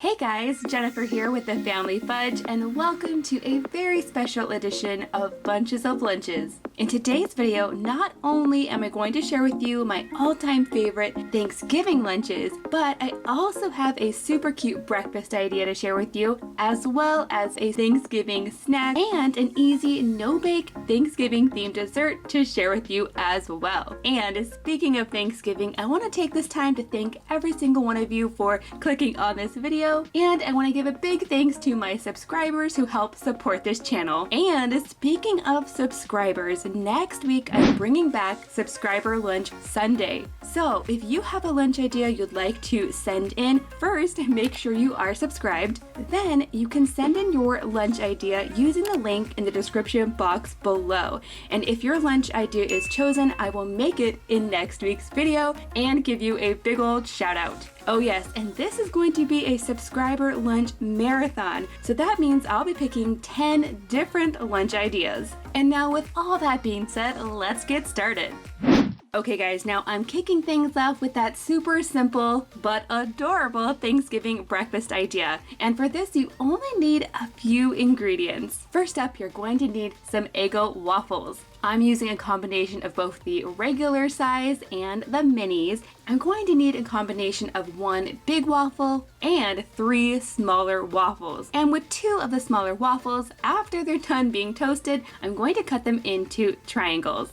Hey guys, Jennifer here with the Family Fudge, and welcome to a very special edition of Bunches of Lunches. In today's video, not only am I going to share with you my all-time favorite Thanksgiving lunches, but I also have a super cute breakfast idea to share with you, as well as a Thanksgiving snack and an easy no-bake Thanksgiving themed dessert to share with you as well. And speaking of Thanksgiving, I want to take this time to thank every single one of you for clicking on this video. And I want to give a big thanks to my subscribers who help support this channel. And speaking of subscribers, next week I'm bringing back Subscriber Lunch Sunday. So if you have a lunch idea you'd like to send in, first make sure you are subscribed. Then you can send in your lunch idea using the link in the description box below. And if your lunch idea is chosen, I will make it in next week's video and give you a big old shout out. Oh yes, and this is going to be a subscriber lunch marathon. So that means I'll be picking 10 different lunch ideas. And now with all that being said, let's get started. Okay guys, now I'm kicking things off with that super simple but adorable Thanksgiving breakfast idea. And for this, you only need a few ingredients. First up, you're going to need some Eggo waffles. I'm using a combination of both the regular size and the minis. I'm going to need a combination of 1 big waffle and 3 smaller waffles. And with 2 of the smaller waffles, after they're done being toasted, I'm going to cut them into triangles.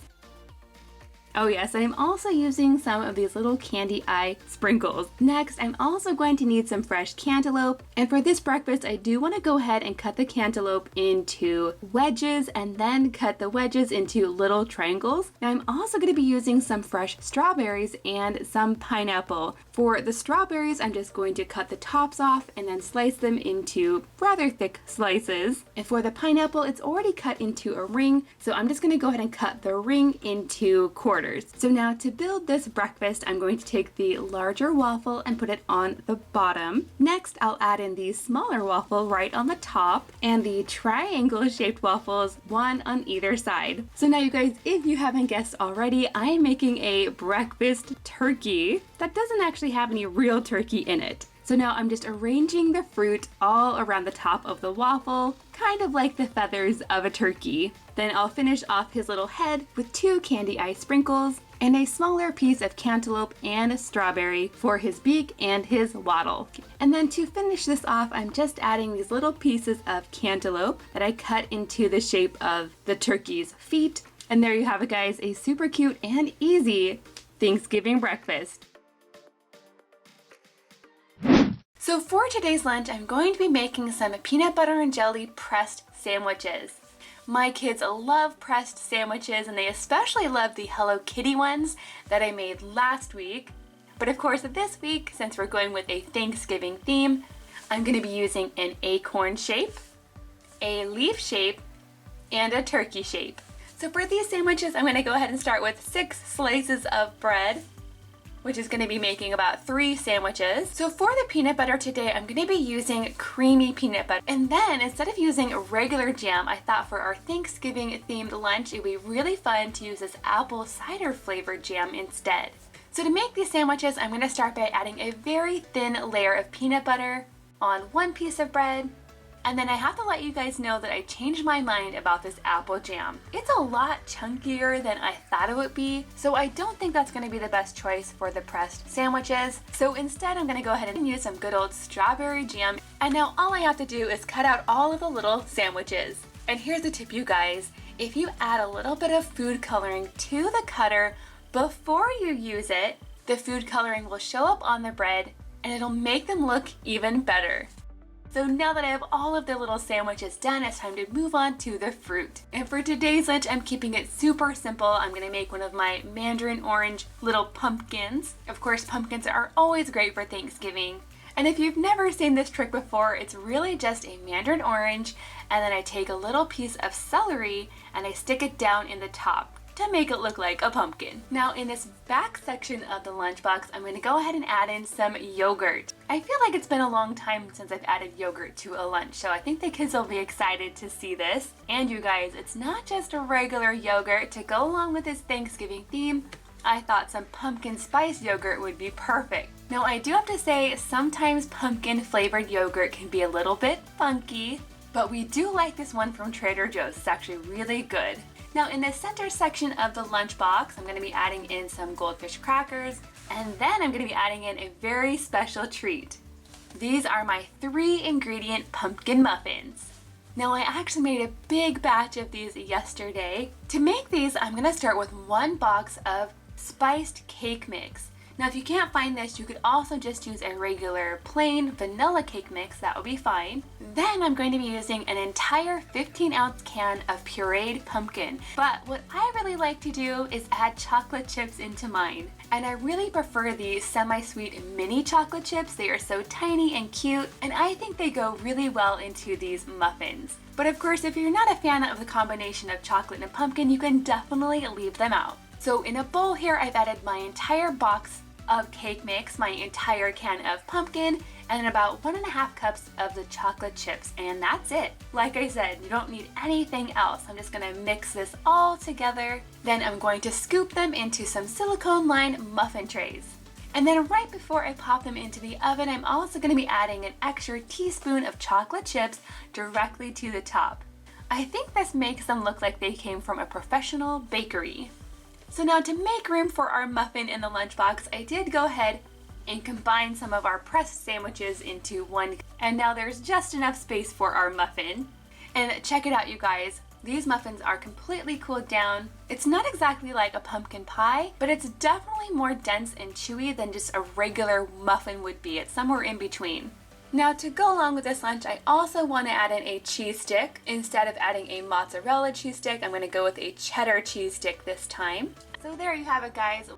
Oh yes, I'm also using some of these little candy eye sprinkles. Next, I'm also going to need some fresh cantaloupe. And for this breakfast, I do want to go ahead and cut the cantaloupe into wedges and then cut the wedges into little triangles. Now I'm also going to be using some fresh strawberries and some pineapple. For the strawberries, I'm just going to cut the tops off and then slice them into rather thick slices. And for the pineapple, it's already cut into a ring, so I'm just going to go ahead and cut the ring into quarters. So now to build this breakfast, I'm going to take the larger waffle and put it on the bottom. Next, I'll add in the smaller waffle right on the top and the triangle shaped waffles, one on either side. So now you guys, if you haven't guessed already, I am making a breakfast turkey that doesn't actually have any real turkey in it. So now I'm just arranging the fruit all around the top of the waffle, kind of like the feathers of a turkey. Then I'll finish off his little head with 2 candy eye sprinkles and a smaller piece of cantaloupe and a strawberry for his beak and his wattle. And then to finish this off, I'm just adding these little pieces of cantaloupe that I cut into the shape of the turkey's feet. And there you have it guys, a super cute and easy Thanksgiving breakfast. So for today's lunch, I'm going to be making some peanut butter and jelly pressed sandwiches. My kids love pressed sandwiches, and they especially love the Hello Kitty ones that I made last week. But of course this week, since we're going with a Thanksgiving theme, I'm going to be using an acorn shape, a leaf shape, and a turkey shape. So for these sandwiches, I'm going to go ahead and start with 6 slices of bread, which is going to be making about 3 sandwiches. So for the peanut butter today, I'm going to be using creamy peanut butter. And then instead of using regular jam, I thought for our Thanksgiving themed lunch, it would be really fun to use this apple cider flavored jam instead. So to make these sandwiches, I'm going to start by adding a very thin layer of peanut butter on 1 piece of bread. And then I have to let you guys know that I changed my mind about this apple jam. It's a lot chunkier than I thought it would be, so I don't think that's going to be the best choice for the pressed sandwiches. So instead, I'm going to go ahead and use some good old strawberry jam. And now all I have to do is cut out all of the little sandwiches. And here's the tip, you guys. If you add a little bit of food coloring to the cutter before you use it, the food coloring will show up on the bread and it'll make them look even better. So now that I have all of the little sandwiches done, it's time to move on to the fruit. And for today's lunch, I'm keeping it super simple. I'm gonna make one of my Mandarin orange little pumpkins. Of course, pumpkins are always great for Thanksgiving. And if you've never seen this trick before, it's really just a Mandarin orange, and then I take a little piece of celery and I stick it down in the top to make it look like a pumpkin. Now in this back section of the lunchbox, I'm going to go ahead and add in some yogurt. I feel like it's been a long time since I've added yogurt to a lunch, so I think the kids will be excited to see this. And you guys, it's not just a regular yogurt. To go along with this Thanksgiving theme, I thought some pumpkin spice yogurt would be perfect. Now I do have to say, sometimes pumpkin flavored yogurt can be a little bit funky, but we do like this one from Trader Joe's. It's actually really good. Now in the center section of the lunchbox, I'm going to be adding in some goldfish crackers, and then I'm going to be adding in a very special treat. These are my 3-ingredient pumpkin muffins. Now I actually made a big batch of these yesterday. To make these, I'm going to start with 1 box of spiced cake mix. Now if you can't find this, you could also just use a regular plain vanilla cake mix, that would be fine. Then I'm going to be using an entire 15-ounce can of pureed pumpkin. But what I really like to do is add chocolate chips into mine. And I really prefer the semi-sweet mini chocolate chips. They are so tiny and cute, and I think they go really well into these muffins. But of course, if you're not a fan of the combination of chocolate and pumpkin, you can definitely leave them out. So in a bowl here, I've added my entire box of cake mix, my entire can of pumpkin, and about 1.5 cups of the chocolate chips, and that's it. Like I said, you don't need anything else. I'm just gonna mix this all together. Then I'm going to scoop them into some silicone-lined muffin trays. And then right before I pop them into the oven, I'm also gonna be adding an extra teaspoon of chocolate chips directly to the top. I think this makes them look like they came from a professional bakery. So now to make room for our muffin in the lunchbox, I did go ahead and combine some of our pressed sandwiches into one. And now there's just enough space for our muffin. And check it out, you guys. These muffins are completely cooled down. It's not exactly like a pumpkin pie, but it's definitely more dense and chewy than just a regular muffin would be. It's somewhere in between. Now to go along with this lunch, I also want to add in a cheese stick. Instead of adding a mozzarella cheese stick, I'm going to go with a cheddar cheese stick this time. So there you have it, guys.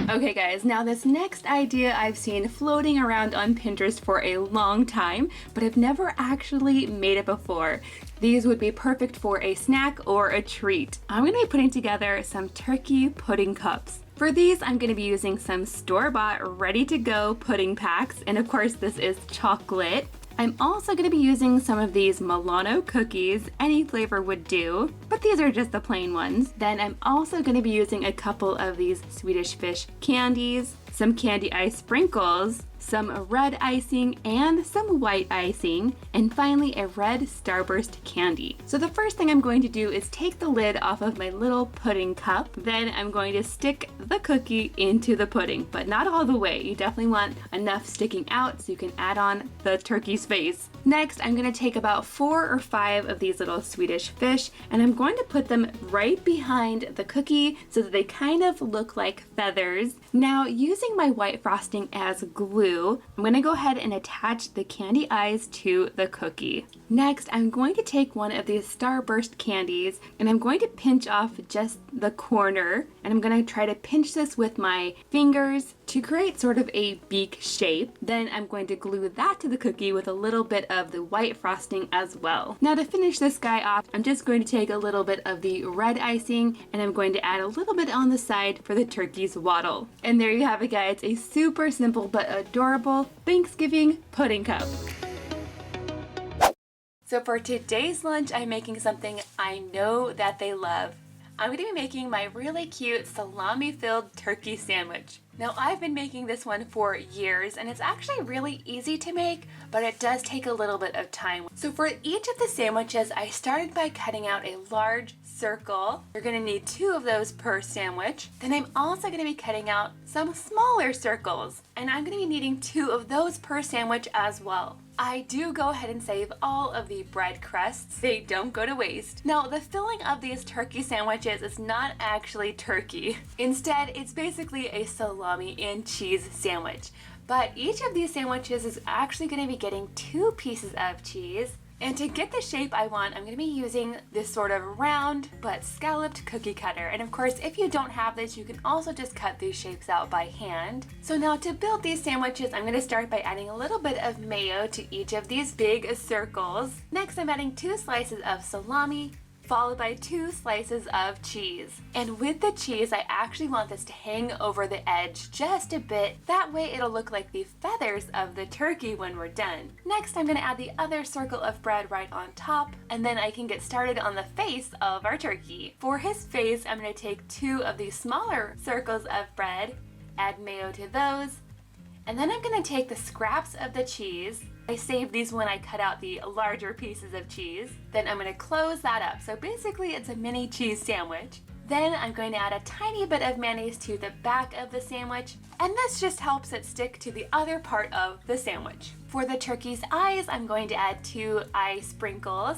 Okay guys, now this next idea I've seen floating around on Pinterest for a long time, but I've never actually made it before. These would be perfect for a snack or a treat. I'm going to be putting together some turkey pudding cups. For these, I'm going to be using some store-bought, ready-to-go pudding packs, and of course this is chocolate. I'm also going to be using some of these Milano cookies. Any flavor would do, but these are just the plain ones. Then I'm also going to be using a couple of these Swedish fish candies, some candy ice sprinkles, some red icing and some white icing, and finally a red Starburst candy. So the first thing I'm going to do is take the lid off of my little pudding cup. Then I'm going to stick the cookie into the pudding, but not all the way. You definitely want enough sticking out so you can add on the turkey's face. Next, I'm going to take about 4 or 5 of these little Swedish fish, and I'm going to put them right behind the cookie so that they kind of look like feathers. Now, using my white frosting as glue, I'm going to go ahead and attach the candy eyes to the cookie. Next, I'm going to take one of these Starburst candies, and I'm going to pinch off just the corner, and I'm going to try to pinch this with my fingers to create sort of a beak shape. Then I'm going to glue that to the cookie with a little bit of the white frosting as well. Now to finish this guy off, I'm just going to take a little bit of the red icing, and I'm going to add a little bit on the side for the turkey's waddle. And there you have it, guys, a super simple but adorable Thanksgiving pudding cup. So for today's lunch, I'm making something I know that they love. I'm going to be making my really cute salami-filled turkey sandwich. Now I've been making this one for years, and it's actually really easy to make, but it does take a little bit of time. So for each of the sandwiches, I started by cutting out a large circle. You're going to need 2 of those per sandwich. Then I'm also going to be cutting out some smaller circles, and I'm going to be needing 2 of those per sandwich as well. I do go ahead and save all of the bread crusts. They don't go to waste. Now, the filling of these turkey sandwiches is not actually turkey. Instead, it's basically a salami and cheese sandwich. But each of these sandwiches is actually going to be getting 2 pieces of cheese. And to get the shape I want, I'm going to be using this sort of round but scalloped cookie cutter. And of course, if you don't have this, you can also just cut these shapes out by hand. So now to build these sandwiches, I'm going to start by adding a little bit of mayo to each of these big circles. Next, I'm adding 2 slices of salami, followed by 2 slices of cheese. And with the cheese, I actually want this to hang over the edge just a bit. That way it'll look like the feathers of the turkey when we're done. Next, I'm going to add the other circle of bread right on top, and then I can get started on the face of our turkey. For his face, I'm going to take 2 of these smaller circles of bread, add mayo to those. And then I'm gonna take the scraps of the cheese. I saved these when I cut out the larger pieces of cheese. Then I'm gonna close that up. So basically it's a mini cheese sandwich. Then I'm going to add a tiny bit of mayonnaise to the back of the sandwich, and this just helps it stick to the other part of the sandwich. For the turkey's eyes, I'm going to add 2 eye sprinkles.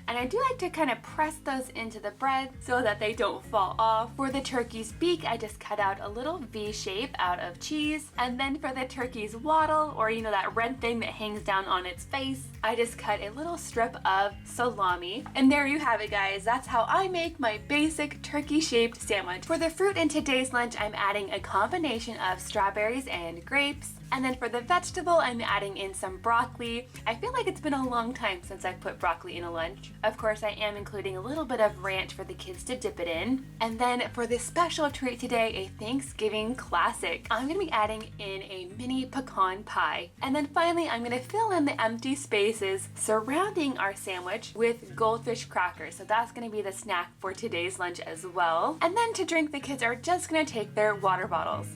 And I do like to kind of press those into the bread so that they don't fall off. For the turkey's beak, I just cut out a little V shape out of cheese. And then for the turkey's wattle, or you know, that red thing that hangs down on its face, I just cut a little strip of salami. And there you have it, guys. That's how I make my basic turkey-shaped sandwich. For the fruit in today's lunch, I'm adding a combination of strawberries and grapes. And then for the vegetable, I'm adding in some broccoli. I feel like it's been a long time since I've put broccoli in a lunch. Of course, I am including a little bit of ranch for the kids to dip it in. And then for this special treat today, a Thanksgiving classic, I'm gonna be adding in a mini pecan pie. And then finally, I'm gonna fill in the empty spaces surrounding our sandwich with goldfish crackers. So that's gonna be the snack for today's lunch as well. And then to drink, the kids are just gonna take their water bottles.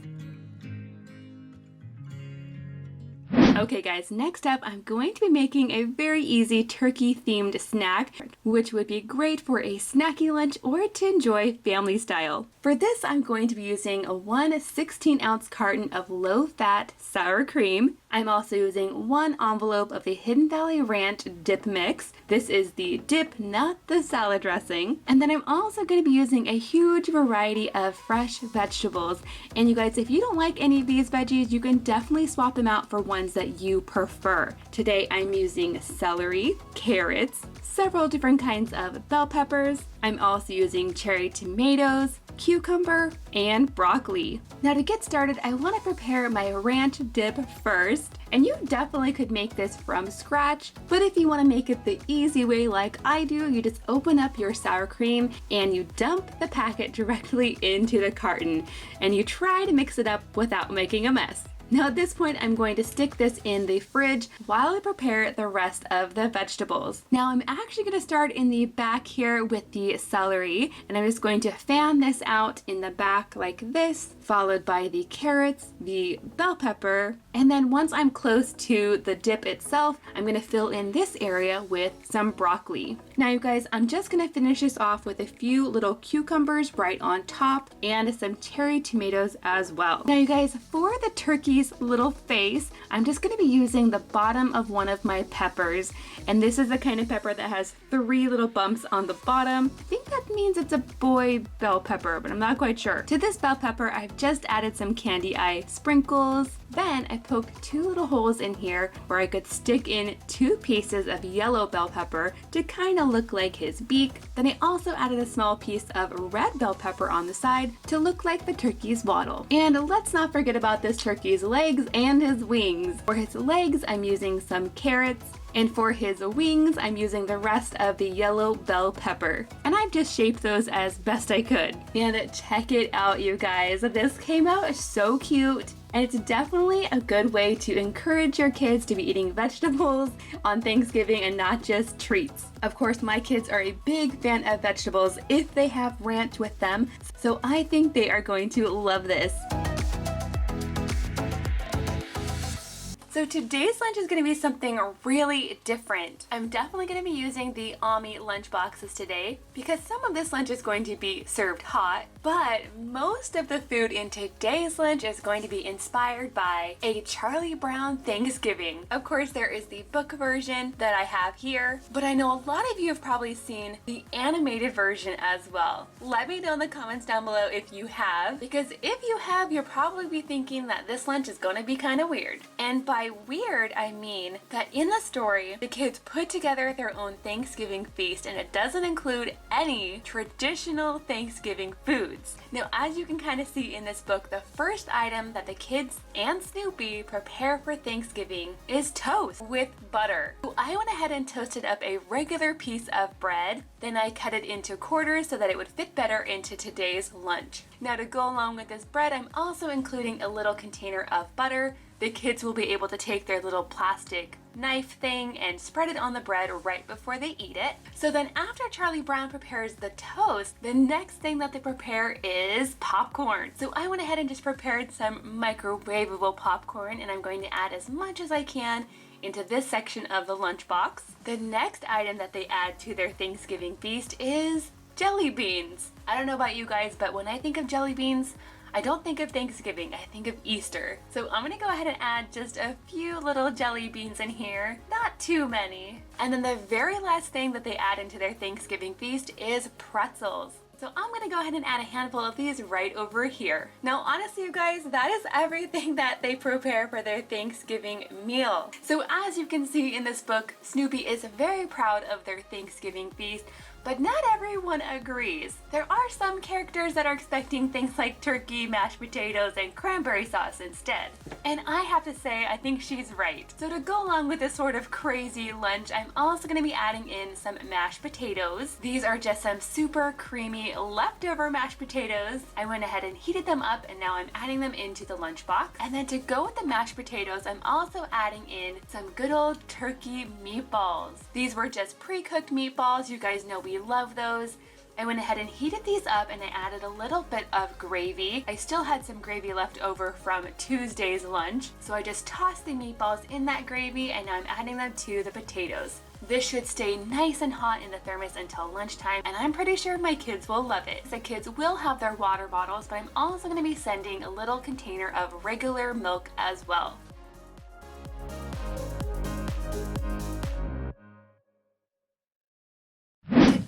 Okay guys, next up I'm going to be making a very easy turkey themed snack, which would be great for a snacky lunch or to enjoy family style. For this, I'm going to be using a 1 16-ounce carton of low-fat sour cream. I'm also using 1 envelope of the Hidden Valley Ranch dip mix. This is the dip, not the salad dressing. And then I'm also going to be using a huge variety of fresh vegetables. And you guys, if you don't like any of these veggies, you can definitely swap them out for ones that you prefer. Today I'm using celery, carrots, several different kinds of bell peppers. I'm also using cherry tomatoes, cucumber, and broccoli. Now to get started, I want to prepare my ranch dip first. And you definitely could make this from scratch, but if you want to make it the easy way like I do, you just open up your sour cream and you dump the packet directly into the carton. And you try to mix it up without making a mess. Now at this point, I'm going to stick this in the fridge while I prepare the rest of the vegetables. Now I'm actually going to start in the back here with the celery, and I'm just going to fan this out in the back like this, followed by the carrots, the bell pepper, and then once I'm close to the dip itself, I'm going to fill in this area with some broccoli. Now you guys, I'm just going to finish this off with a few little cucumbers right on top and some cherry tomatoes as well. Now you guys, for the turkey's little face, I'm just going to be using the bottom of one of my peppers, and this is the kind of pepper that has 3 little bumps on the bottom. I think that means it's a boy bell pepper, but I'm not quite sure. To this bell pepper, I've just added some candy eye sprinkles. Then I poked 2 little holes in here where I could stick in 2 pieces of yellow bell pepper to kind of look like his beak. Then I also added a small piece of red bell pepper on the side to look like the turkey's wattle. And let's not forget about this turkey's legs and his wings. For his legs, I'm using some carrots. And for his wings, I'm using the rest of the yellow bell pepper. And I've just shaped those as best I could. And check it out, you guys. This came out so cute. And it's definitely a good way to encourage your kids to be eating vegetables on Thanksgiving and not just treats. Of course, my kids are a big fan of vegetables if they have ranch with them. So I think they are going to love this. So today's lunch is going to be something really different. I'm definitely going to be using the Ami lunch boxes today because some of this lunch is going to be served hot, but most of the food in today's lunch is going to be inspired by a Charlie Brown Thanksgiving. Of course, there is the book version that I have here, but I know a lot of you have probably seen the animated version as well. Let me know in the comments down below if you have, because if you have, you'll probably be thinking that this lunch is going to be kind of weird. And by weird, I mean that in the story, the kids put together their own Thanksgiving feast, and it doesn't include any traditional Thanksgiving foods. Now, as you can kind of see in this book, the first item that the kids and Snoopy prepare for Thanksgiving is toast with butter. So I went ahead and toasted up a regular piece of bread, then I cut it into quarters so that it would fit better into today's lunch. Now, to go along with this bread, I'm also including a little container of butter. the kids will be able to take their little plastic knife thing and spread it on the bread right before they eat it. So then after Charlie Brown prepares the toast, the next thing that they prepare is popcorn. So I went ahead and just prepared some microwavable popcorn, and I'm going to add as much as I can into this section of the lunchbox. The next item that they add to their Thanksgiving feast is jelly beans. I don't know about you guys, but when I think of jelly beans, I don't think of Thanksgiving, I think of Easter. So I'm gonna go ahead and add just a few little jelly beans in here, not too many. And then the very last thing that they add into their Thanksgiving feast is pretzels. So I'm gonna go ahead and add a handful of these right over here. Now honestly you guys, that is everything that they prepare for their Thanksgiving meal. So as you can see in this book, Snoopy is very proud of their Thanksgiving feast, but not everyone agrees. There are some characters that are expecting things like turkey, mashed potatoes, and cranberry sauce instead. And I have to say, I think she's right. So to go along with this sort of crazy lunch, I'm also gonna be adding in some mashed potatoes. These are just some super creamy leftover mashed potatoes. I went ahead and heated them up, and now I'm adding them into the lunchbox. And then to go with the mashed potatoes, I'm also adding in some good old turkey meatballs. These were just pre-cooked meatballs. You guys know we love those. I went ahead and heated these up, and I added a little bit of gravy. I still had some gravy left over from Tuesday's lunch, so I just tossed the meatballs in that gravy, and now I'm adding them to the potatoes. This should stay nice and hot in the thermos until lunchtime, and I'm pretty sure my kids will love it. The kids will have their water bottles, but I'm also going to be sending a little container of regular milk as well.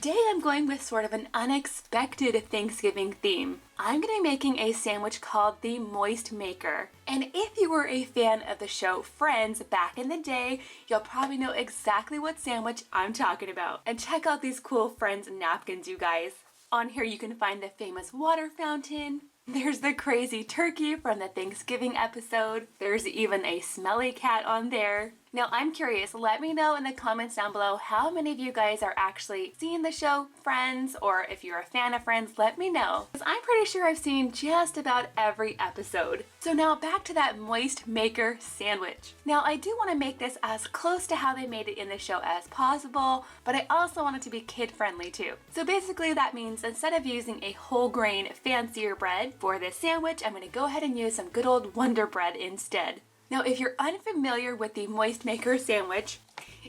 Today I'm going with sort of an unexpected Thanksgiving theme. I'm going to be making a sandwich called the Moist Maker. And if you were a fan of the show Friends back in the day, you'll probably know exactly what sandwich I'm talking about. And check out these cool Friends napkins, you guys. On here you can find the famous water fountain. There's the crazy turkey from the Thanksgiving episode. There's even a smelly cat on there. Now I'm curious, let me know in the comments down below how many of you guys are actually seeing the show Friends, or if you're a fan of Friends, let me know. Because I'm pretty sure I've seen just about every episode. So now back to that Moist Maker sandwich. Now I do want to make this as close to how they made it in the show as possible, but I also want it to be kid friendly too. So basically that means instead of using a whole grain fancier bread for this sandwich, I'm going to go ahead and use some good old Wonder Bread instead. Now, if you're unfamiliar with the Moist Maker sandwich,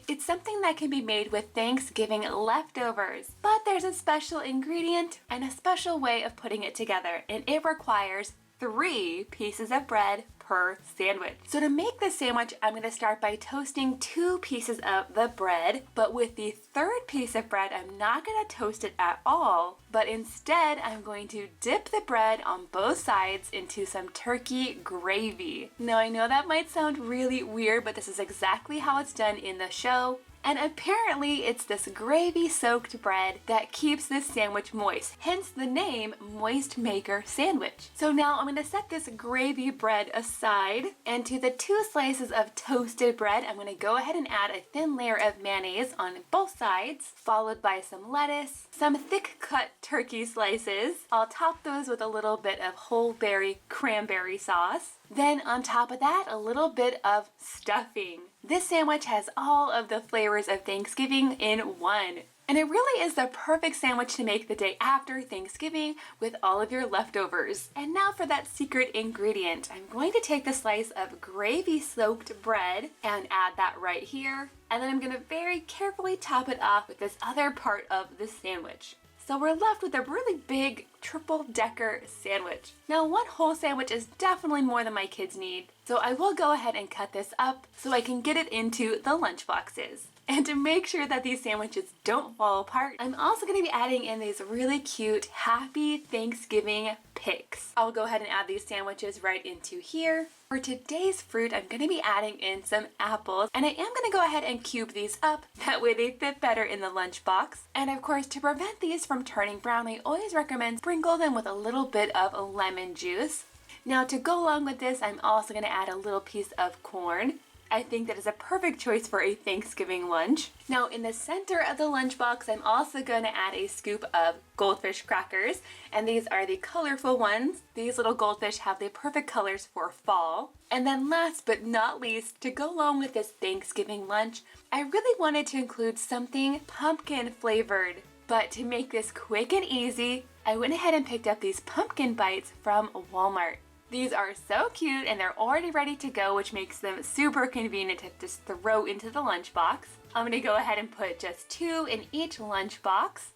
it's something that can be made with Thanksgiving leftovers. But there's a special ingredient and a special way of putting it together, and it requires 3 pieces of bread per sandwich. So to make this sandwich, I'm going to start by toasting 2 pieces of the bread, but with the 3rd piece of bread, I'm not going to toast it at all, but instead I'm going to dip the bread on both sides into some turkey gravy. Now I know that might sound really weird, but this is exactly how it's done in the show. And apparently it's this gravy-soaked bread that keeps this sandwich moist, hence the name Moist Maker Sandwich. So now I'm going to set this gravy bread aside, and to the 2 slices of toasted bread, I'm going to go ahead and add a thin layer of mayonnaise on both sides, followed by some lettuce, some thick-cut turkey slices. I'll top those with a little bit of whole berry cranberry sauce. Then on top of that, a little bit of stuffing. This sandwich has all of the flavors of Thanksgiving in one. And it really is the perfect sandwich to make the day after Thanksgiving with all of your leftovers. And now for that secret ingredient. I'm going to take the slice of gravy-soaked bread and add that right here. And then I'm going to very carefully top it off with this other part of the sandwich. So we're left with a really big triple-decker sandwich. Now 1 whole sandwich is definitely more than my kids need, so I will go ahead and cut this up so I can get it into the lunch boxes. And to make sure that these sandwiches don't fall apart, I'm also going to be adding in these really cute Happy Thanksgiving pics. I'll go ahead and add these sandwiches right into here. For today's fruit, I'm going to be adding in some apples, and I am going to go ahead and cube these up. That way they fit better in the lunchbox. And of course, to prevent these from turning brown, I always recommend sprinkle them with a little bit of lemon juice. Now to go along with this, I'm also going to add a little piece of corn. I think that is a perfect choice for a Thanksgiving lunch. Now in the center of the lunchbox, I'm also going to add a scoop of goldfish crackers, and these are the colorful ones. These little goldfish have the perfect colors for fall. And then last but not least, to go along with this Thanksgiving lunch, I really wanted to include something pumpkin flavored. But to make this quick and easy, I went ahead and picked up these pumpkin bites from Walmart. These are so cute and they're already ready to go, which makes them super convenient to just throw into the lunchbox. I'm gonna go ahead and put just 2 in each lunchbox.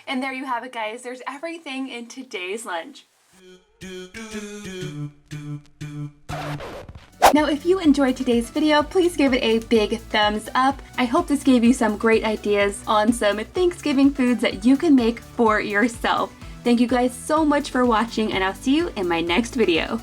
And there you have it, guys. There's everything in today's lunch. Now, if you enjoyed today's video, please give it a big thumbs up. I hope this gave you some great ideas on some Thanksgiving foods that you can make for yourself. Thank you guys so much for watching, and I'll see you in my next video.